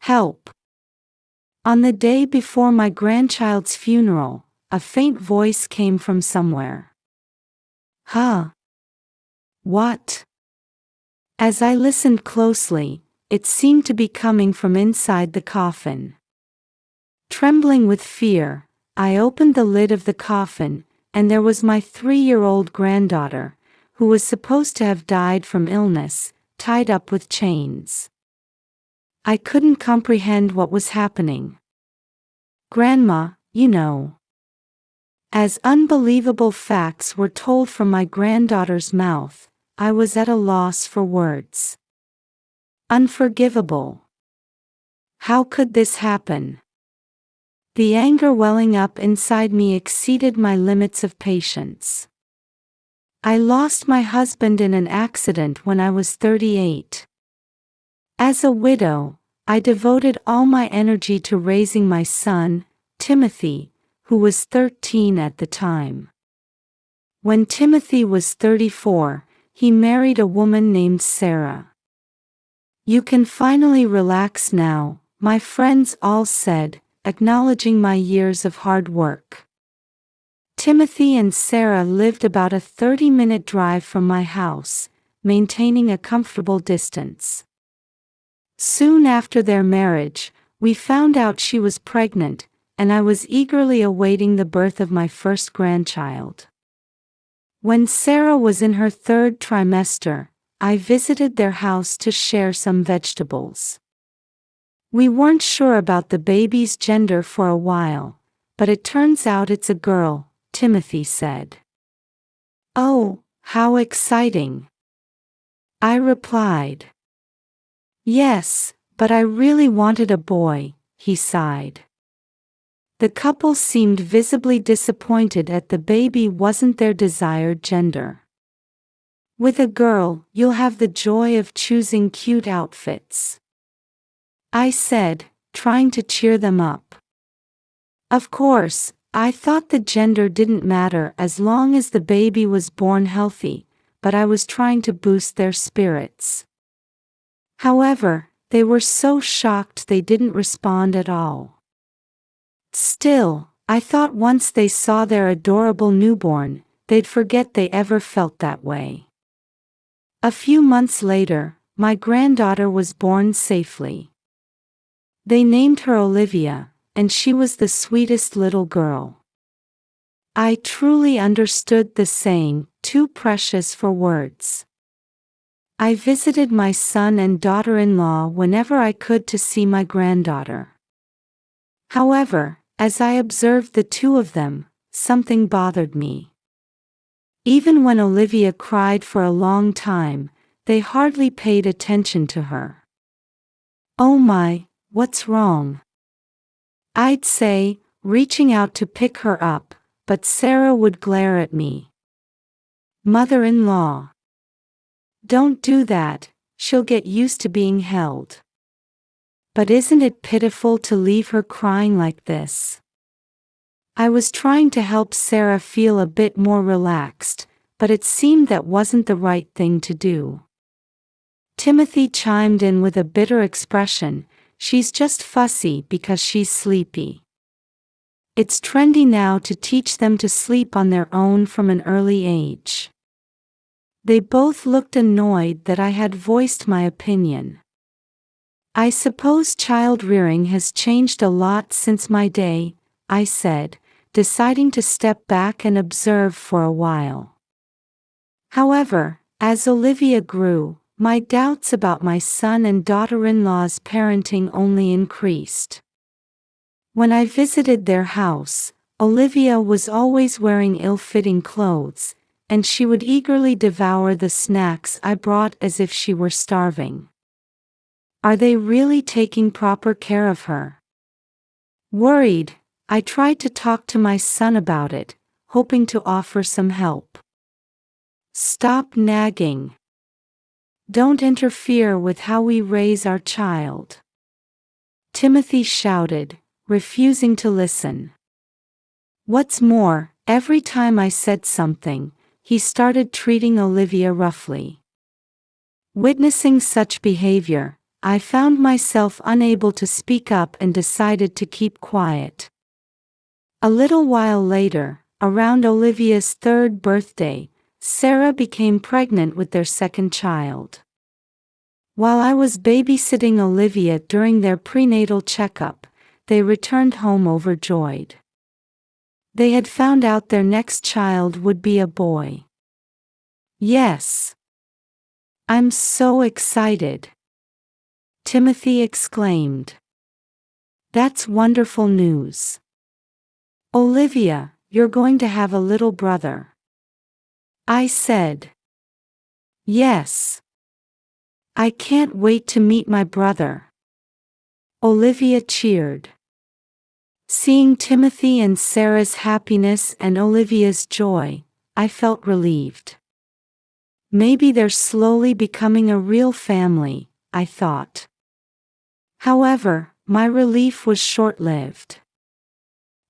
Help! On the day before my grandchild's funeral, a faint voice came from somewhere. Huh? What? As I listened closely, it seemed to be coming from inside the coffin. Trembling with fear, I opened the lid of the coffin, and there was my 3-year-old granddaughter, who was supposed to have died from illness, tied up with chains. I couldn't comprehend what was happening. Grandma, you know. As unbelievable facts were told from my granddaughter's mouth, I was at a loss for words. Unforgivable. How could this happen? The anger welling up inside me exceeded my limits of patience. I lost my husband in an accident when I was 38. As a widow, I devoted all my energy to raising my son, Timothy, who was 13 at the time. When Timothy was 34, he married a woman named Sarah. "You can finally relax now," my friends all said, acknowledging my years of hard work. Timothy and Sarah lived about a 30-minute drive from my house, maintaining a comfortable distance. Soon after their marriage, we found out she was pregnant, and I was eagerly awaiting the birth of my first grandchild. When Sarah was in her 3rd trimester, I visited their house to share some vegetables. We weren't sure about the baby's gender for a while, but it turns out it's a girl, Timothy said. "Oh, how exciting!" I replied. "Yes, but I really wanted a boy," he sighed. The couple seemed visibly disappointed that the baby wasn't their desired gender. "With a girl, you'll have the joy of choosing cute outfits," I said, trying to cheer them up. Of course, I thought the gender didn't matter as long as the baby was born healthy, but I was trying to boost their spirits. However, they were so shocked they didn't respond at all. Still, I thought once they saw their adorable newborn, they'd forget they ever felt that way. A few months later, my granddaughter was born safely. They named her Olivia, and she was the sweetest little girl. I truly understood the saying, "too precious for words." I visited my son and daughter-in-law whenever I could to see my granddaughter. However, as I observed the two of them, something bothered me. Even when Olivia cried for a long time, they hardly paid attention to her. "Oh my, what's wrong?" I'd say, reaching out to pick her up, but Sarah would glare at me. "Mother-in-law, don't do that, she'll get used to being held." But isn't it pitiful to leave her crying like this? I was trying to help Sarah feel a bit more relaxed, but it seemed that wasn't the right thing to do. Timothy chimed in with a bitter expression, "She's just fussy because she's sleepy. It's trendy now to teach them to sleep on their own from an early age." They both looked annoyed that I had voiced my opinion. "I suppose child-rearing has changed a lot since my day," I said, deciding to step back and observe for a while. However, as Olivia grew, my doubts about my son and daughter-in-law's parenting only increased. When I visited their house, Olivia was always wearing ill-fitting clothes, and she would eagerly devour the snacks I brought as if she were starving. Are they really taking proper care of her? Worried, I tried to talk to my son about it, hoping to offer some help. "Stop nagging. Don't interfere with how we raise our child," Timothy shouted, refusing to listen. What's more, every time I said something, he started treating Olivia roughly. Witnessing such behavior, I found myself unable to speak up and decided to keep quiet. A little while later, around Olivia's 3rd birthday, Sarah became pregnant with their 2nd child. While I was babysitting Olivia during their prenatal checkup, they returned home overjoyed. They had found out their next child would be a boy. "Yes. I'm so excited," Timothy exclaimed. "That's wonderful news. Olivia, you're going to have a little brother," I said. "Yes. I can't wait to meet my brother," Olivia cheered. Seeing Timothy and Sarah's happiness and Olivia's joy, I felt relieved. Maybe they're slowly becoming a real family, I thought. However, my relief was short-lived.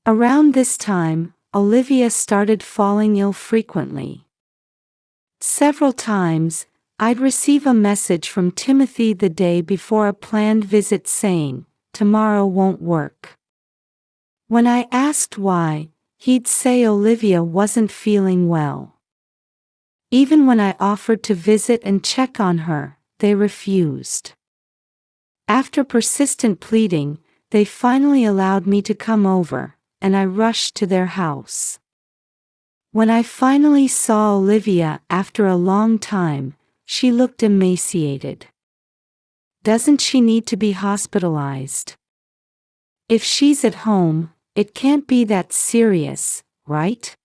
Around this time, Olivia started falling ill frequently. Several times, I'd receive a message from Timothy the day before a planned visit saying, "Tomorrow won't work." When I asked why, he'd say Olivia wasn't feeling well. Even when I offered to visit and check on her, they refused. After persistent pleading, they finally allowed me to come over, and I rushed to their house. When I finally saw Olivia after a long time, she looked emaciated. "Doesn't she need to be hospitalized? If she's at home, it can't be that serious, right?"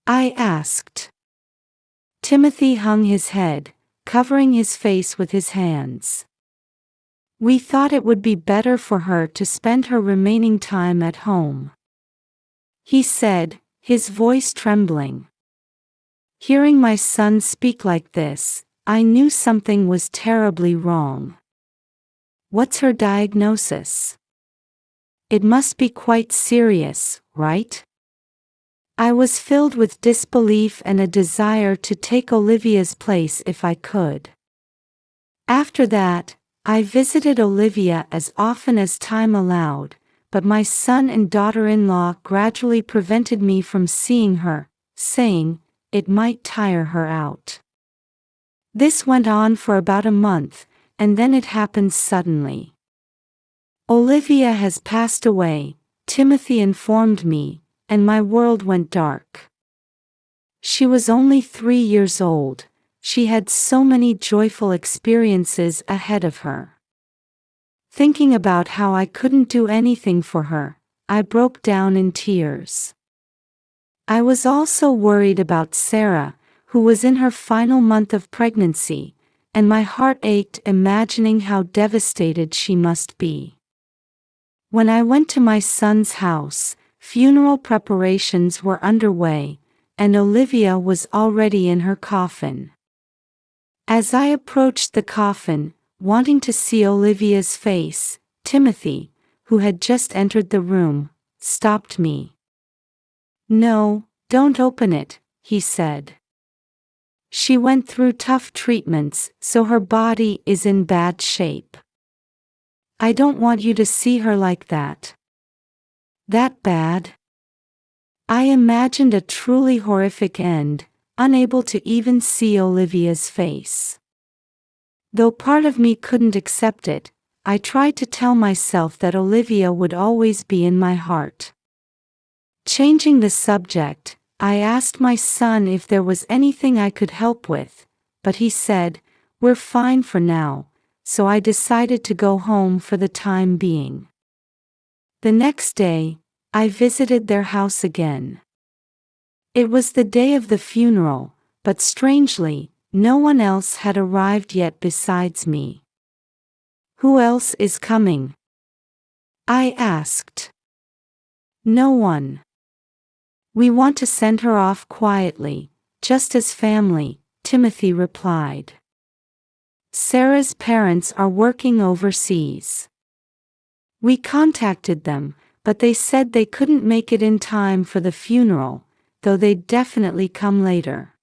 I asked. Timothy hung his head, covering his face with his hands. "We thought it would be better for her to spend her remaining time at home," he said, his voice trembling. Hearing my son speak like this, I knew something was terribly wrong. "What's her diagnosis? It must be quite serious, right?" I was filled with disbelief and a desire to take Olivia's place if I could. After that, I visited Olivia as often as time allowed, but my son and daughter-in-law gradually prevented me from seeing her, saying, it might tire her out. This went on for about a month, and then it happened suddenly. "Olivia has passed away," Timothy informed me, and my world went dark. She was only 3 years old. She had so many joyful experiences ahead of her. Thinking about how I couldn't do anything for her, I broke down in tears. I was also worried about Sarah, who was in her final month of pregnancy, and my heart ached imagining how devastated she must be. When I went to my son's house, funeral preparations were underway, and Olivia was already in her coffin. As I approached the coffin, wanting to see Olivia's face, Timothy, who had just entered the room, stopped me. "No, don't open it," he said. "She went through tough treatments, so her body is in bad shape. I don't want you to see her like that." That bad? I imagined a truly horrific end, unable to even see Olivia's face. Though part of me couldn't accept it, I tried to tell myself that Olivia would always be in my heart. Changing the subject, I asked my son if there was anything I could help with, but he said, "We're fine for now," so I decided to go home for the time being. The next day, I visited their house again. It was the day of the funeral, but strangely, no one else had arrived yet besides me. "Who else is coming?" I asked. "No one. We want to send her off quietly, just as family," Timothy replied. "Sarah's parents are working overseas. We contacted them, but they said they couldn't make it in time for the funeral, though they'd definitely come later."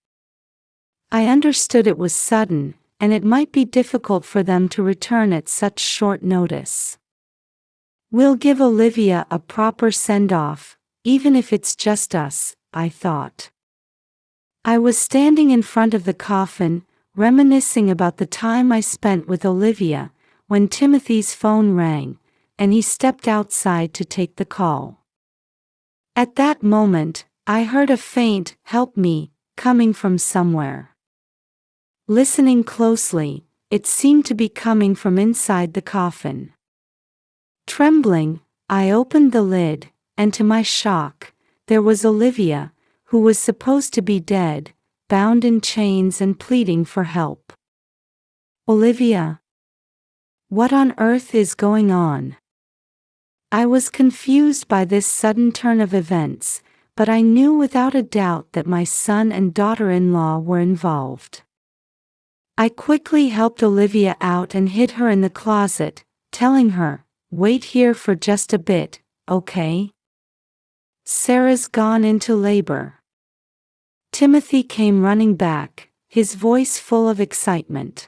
I understood it was sudden, and it might be difficult for them to return at such short notice. We'll give Olivia a proper send-off, even if it's just us, I thought. I was standing in front of the coffin, reminiscing about the time I spent with Olivia, when Timothy's phone rang, and he stepped outside to take the call. At that moment, I heard a faint "help me" coming from somewhere. Listening closely, it seemed to be coming from inside the coffin. Trembling, I opened the lid, and to my shock, there was Olivia, who was supposed to be dead, bound in chains and pleading for help. Olivia? What on earth is going on? I was confused by this sudden turn of events, but I knew without a doubt that my son and daughter-in-law were involved. I quickly helped Olivia out and hid her in the closet, telling her, "Wait here for just a bit, okay? Sarah's gone into labor." Timothy came running back, his voice full of excitement.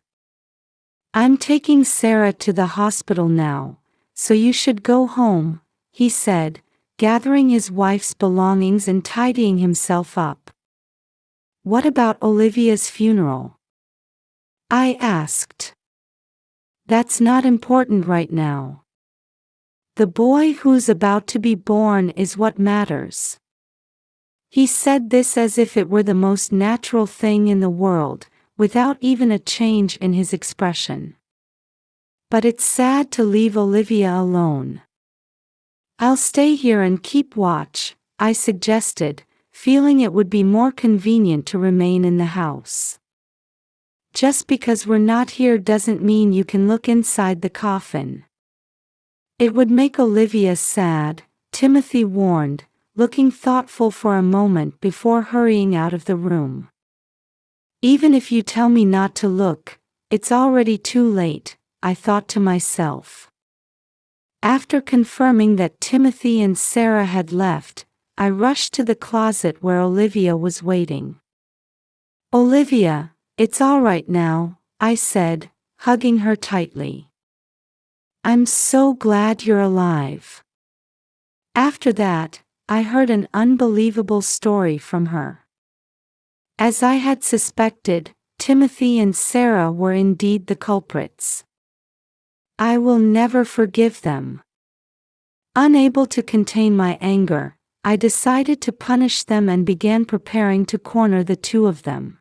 "I'm taking Sarah to the hospital now, so you should go home," he said, gathering his wife's belongings and tidying himself up. "What about Olivia's funeral?" I asked. "That's not important right now. The boy who's about to be born is what matters." He said this as if it were the most natural thing in the world, without even a change in his expression. "But it's sad to leave Olivia alone." "I'll stay here and keep watch," I suggested, feeling it would be more convenient to remain in the house. "Just because we're not here doesn't mean you can look inside the coffin." "It would make Olivia sad," Timothy warned, looking thoughtful for a moment before hurrying out of the room. "Even if you tell me not to look, it's already too late," I thought to myself. After confirming that Timothy and Sarah had left, I rushed to the closet where Olivia was waiting. "Olivia, it's all right now," I said, hugging her tightly. "I'm so glad you're alive." After that, I heard an unbelievable story from her. As I had suspected, Timothy and Sarah were indeed the culprits. I will never forgive them. Unable to contain my anger, I decided to punish them and began preparing to corner the two of them.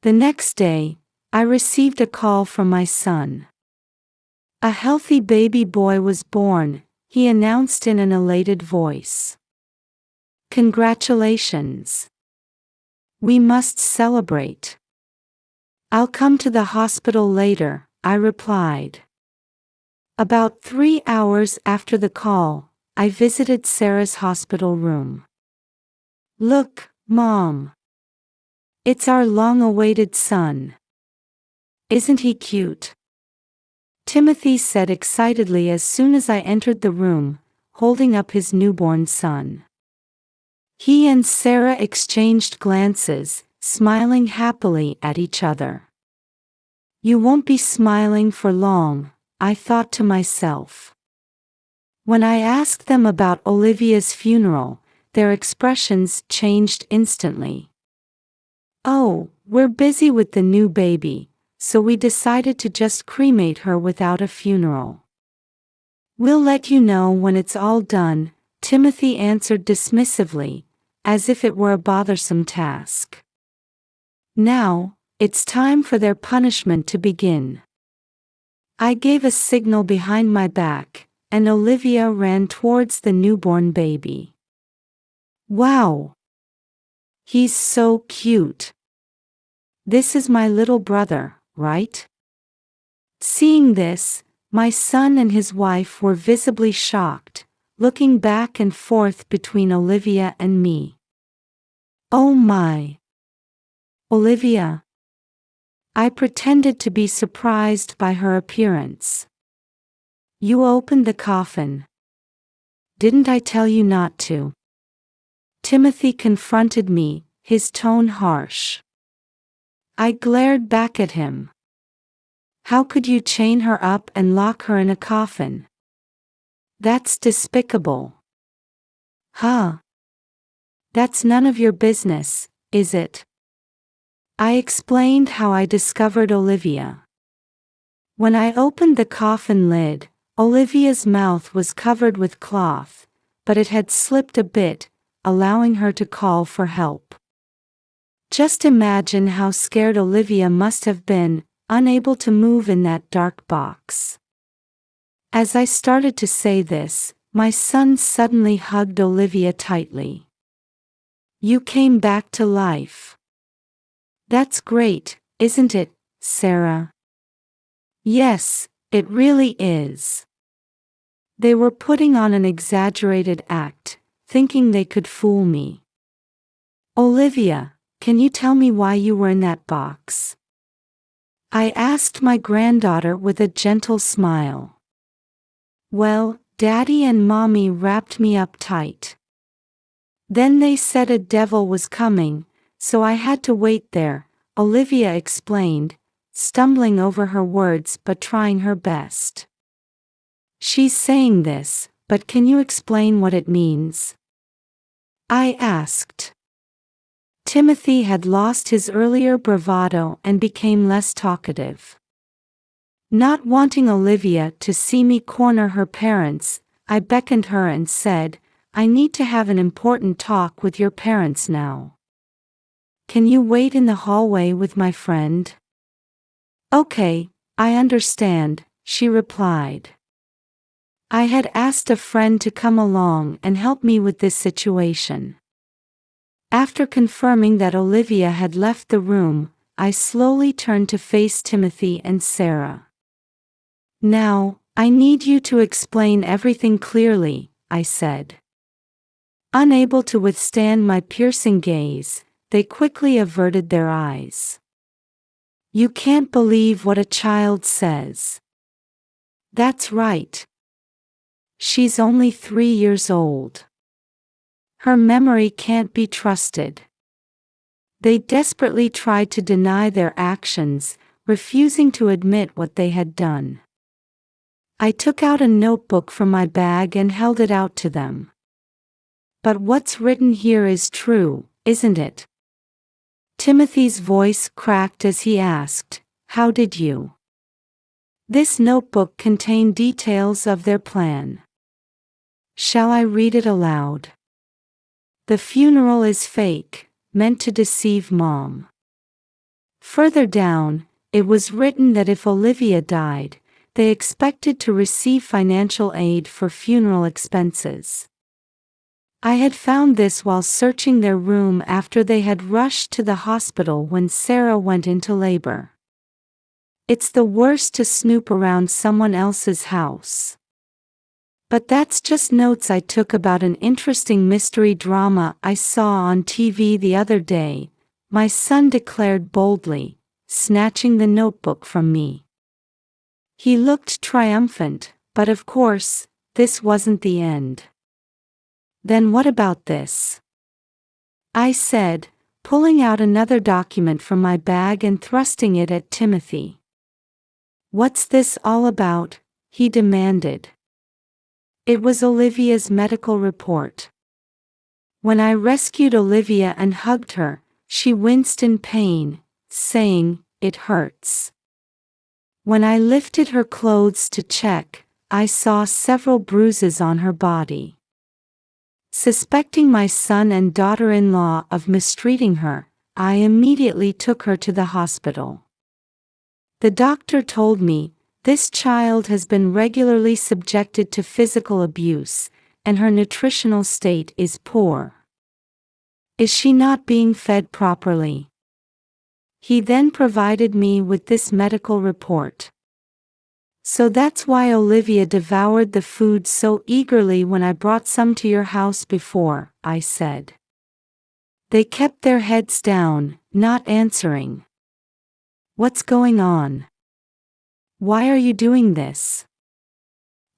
The next day, I received a call from my son. A healthy baby boy was born, he announced in an elated voice. "Congratulations. We must celebrate." "I'll come to the hospital later," I replied. About 3 hours after the call, I visited Sarah's hospital room. "Look, Mom. It's our long-awaited son. Isn't he cute?" Timothy said excitedly as soon as I entered the room, holding up his newborn son. He and Sarah exchanged glances, smiling happily at each other. "You won't be smiling for long," I thought to myself. When I asked them about Olivia's funeral, their expressions changed instantly. "Oh, we're busy with the new baby, so we decided to just cremate her without a funeral. We'll let you know when it's all done," Timothy answered dismissively, as if it were a bothersome task. Now, it's time for their punishment to begin. I gave a signal behind my back, and Olivia ran towards the newborn baby. "Wow! He's so cute. This is my little brother, right?" Seeing this, my son and his wife were visibly shocked, looking back and forth between Olivia and me. "Oh my! Olivia!" I pretended to be surprised by her appearance. "You opened the coffin. Didn't I tell you not to?" Timothy confronted me, his tone harsh. I glared back at him. How could you chain her up and lock her in a coffin? That's despicable. Huh? That's none of your business, is it? I explained how I discovered Olivia. When I opened the coffin lid, Olivia's mouth was covered with cloth, but it had slipped a bit, allowing her to call for help. Just imagine how scared Olivia must have been, unable to move in that dark box. As I started to say this, my son suddenly hugged Olivia tightly. You came back to life. That's great, isn't it, Sarah? Yes, it really is. They were putting on an exaggerated act, thinking they could fool me. Olivia, can you tell me why you were in that box? I asked my granddaughter with a gentle smile. Well, Daddy and Mommy wrapped me up tight. Then they said a devil was coming, so I had to wait there, Olivia explained, stumbling over her words but trying her best. She's saying this, but can you explain what it means? I asked. Timothy had lost his earlier bravado and became less talkative. Not wanting Olivia to see me corner her parents, I beckoned her and said, I need to have an important talk with your parents now. Can you wait in the hallway with my friend? Okay, I understand, she replied. I had asked a friend to come along and help me with this situation. After confirming that Olivia had left the room, I slowly turned to face Timothy and Sarah. Now, I need you to explain everything clearly, I said. Unable to withstand my piercing gaze, they quickly averted their eyes. You can't believe what a child says. That's right. She's only 3 years old. Her memory can't be trusted. They desperately tried to deny their actions, refusing to admit what they had done. I took out a notebook from my bag and held it out to them. But what's written here is true, isn't it? Timothy's voice cracked as he asked, How did you? This notebook contained details of their plan. Shall I read it aloud? The funeral is fake, meant to deceive Mom. Further down, it was written that if Olivia died, they expected to receive financial aid for funeral expenses. I had found this while searching their room after they had rushed to the hospital when Sarah went into labor. It's the worst to snoop around someone else's house. But that's just notes I took about an interesting mystery drama I saw on TV the other day, my son declared boldly, snatching the notebook from me. He looked triumphant, but of course, this wasn't the end. Then what about this? I said, pulling out another document from my bag and thrusting it at Timothy. What's this all about? He demanded. It was Olivia's medical report. When I rescued Olivia and hugged her, she winced in pain, saying, It hurts. When I lifted her clothes to check, I saw several bruises on her body. Suspecting my son and daughter-in-law of mistreating her, I immediately took her to the hospital. The doctor told me, this child has been regularly subjected to physical abuse, and her nutritional state is poor. Is she not being fed properly? He then provided me with this medical report. So that's why Olivia devoured the food so eagerly when I brought some to your house before, I said. They kept their heads down, not answering. What's going on? Why are you doing this?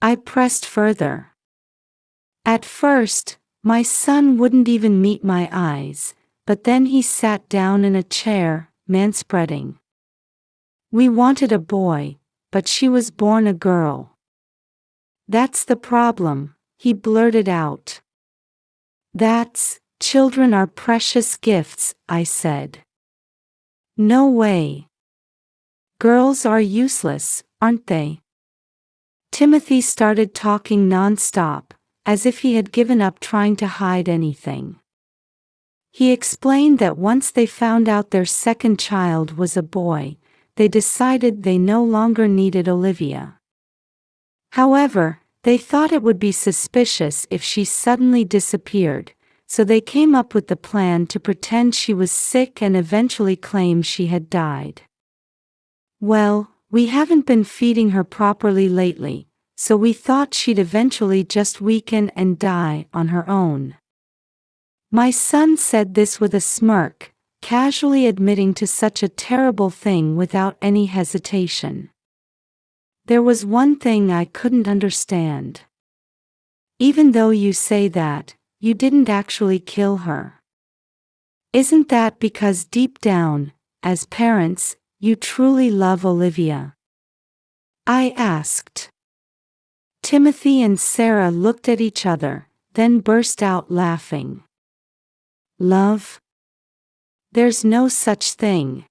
I pressed further. At first, my son wouldn't even meet my eyes, but then he sat down in a chair, manspreading. We wanted a boy, but she was born a girl. That's the problem, he blurted out. Children are precious gifts, I said. No way. Girls are useless, aren't they? Timothy started talking non-stop, as if he had given up trying to hide anything. He explained that once they found out their second child was a boy, they decided they no longer needed Olivia. However, they thought it would be suspicious if she suddenly disappeared, so they came up with the plan to pretend she was sick and eventually claim she had died. Well, we haven't been feeding her properly lately, so we thought she'd eventually just weaken and die on her own. My son said this with a smirk, casually admitting to such a terrible thing without any hesitation. There was one thing I couldn't understand. Even though you say that, you didn't actually kill her. Isn't that because deep down, as parents, you truly love Olivia? I asked. Timothy and Sarah looked at each other, then burst out laughing. Love? There's no such thing.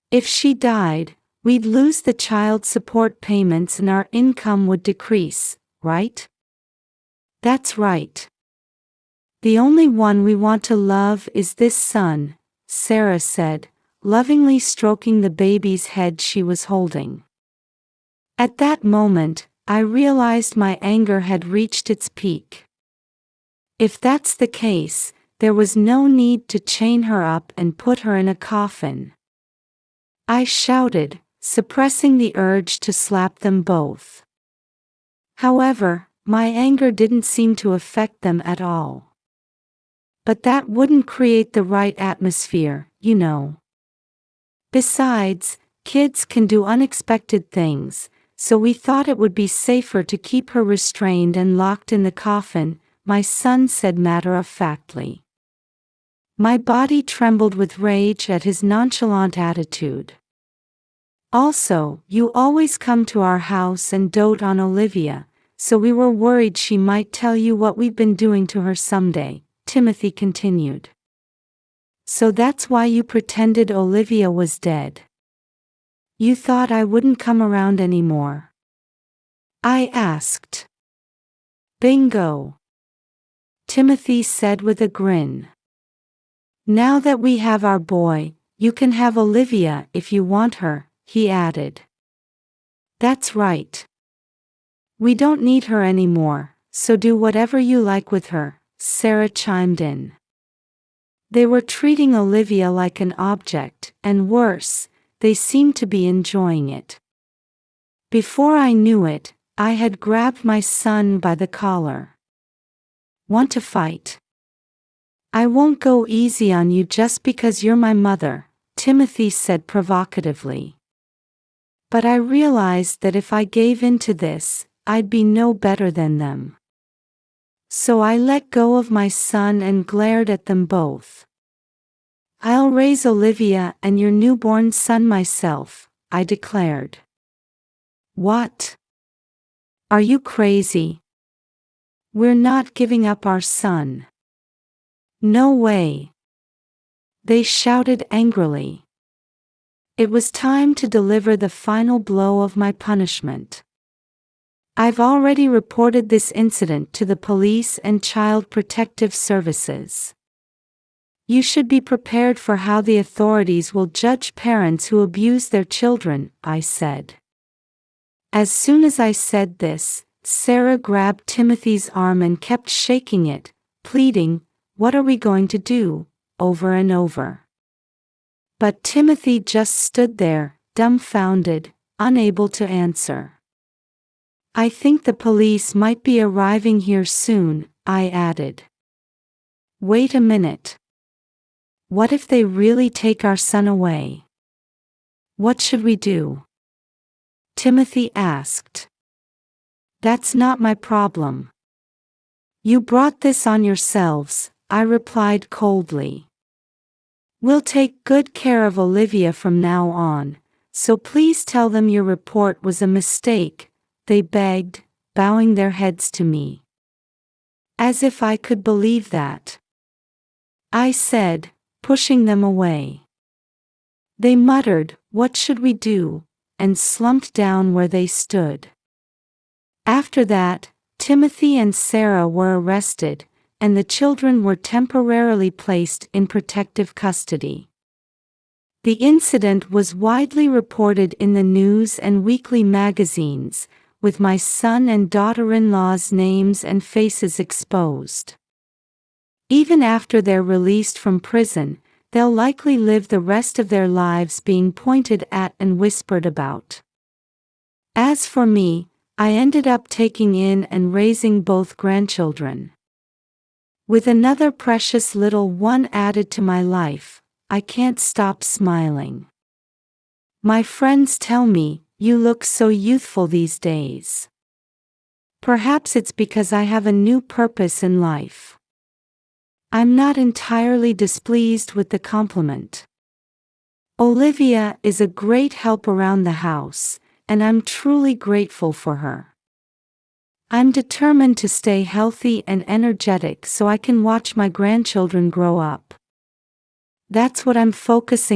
If she died, we'd lose the child support payments and our income would decrease, right? That's right. The only one we want to love is this son, Sarah said, lovingly stroking the baby's head she was holding. At that moment, I realized my anger had reached its peak. If that's the case, there was no need to chain her up and put her in a coffin. I shouted, suppressing the urge to slap them both. However, my anger didn't seem to affect them at all. But that wouldn't create the right atmosphere, you know. Besides, kids can do unexpected things, so we thought it would be safer to keep her restrained and locked in the coffin, my son said matter-of-factly. My body trembled with rage at his nonchalant attitude. Also, you always come to our house and dote on Olivia, so we were worried she might tell you what we've been doing to her someday, Timothy continued. So that's why you pretended Olivia was dead. You thought I wouldn't come around anymore? I asked. Bingo. Timothy said with a grin. Now that we have our boy, you can have Olivia if you want her, he added. That's right. We don't need her anymore, so do whatever you like with her, Sarah chimed in. They were treating Olivia like an object, and worse, they seemed to be enjoying it. Before I knew it, I had grabbed my son by the collar. Want to fight? I won't go easy on you just because you're my mother, Timothy said provocatively. But I realized that if I gave in to this, I'd be no better than them. So I let go of my son and glared at them both. I'll raise Olivia and your newborn son myself, I declared. What? Are you crazy? We're not giving up our son. No way. They shouted angrily. It was time to deliver the final blow of my punishment. I've already reported this incident to the police and Child Protective Services. You should be prepared for how the authorities will judge parents who abuse their children, I said. As soon as I said this, Sarah grabbed Timothy's arm and kept shaking it, pleading, "What are we going to do?" over and over. But Timothy just stood there, dumbfounded, unable to answer. I think the police might be arriving here soon, I added. Wait a minute. What if they really take our son away? What should we do? Timothy asked. That's not my problem. You brought this on yourselves, I replied coldly. We'll take good care of Olivia from now on, so please tell them your report was a mistake, they begged, bowing their heads to me. As if I could believe that. I said, pushing them away. They muttered, "What should we do?" and slumped down where they stood. After that, Timothy and Sarah were arrested, and the children were temporarily placed in protective custody. The incident was widely reported in the news and weekly magazines, with my son and daughter-in-law's names and faces exposed. Even after they're released from prison, they'll likely live the rest of their lives being pointed at and whispered about. As for me, I ended up taking in and raising both grandchildren. With another precious little one added to my life, I can't stop smiling. My friends tell me, "You look so youthful these days." Perhaps it's because I have a new purpose in life. I'm not entirely displeased with the compliment. Olivia is a great help around the house, and I'm truly grateful for her. I'm determined to stay healthy and energetic so I can watch my grandchildren grow up. That's what I'm focusing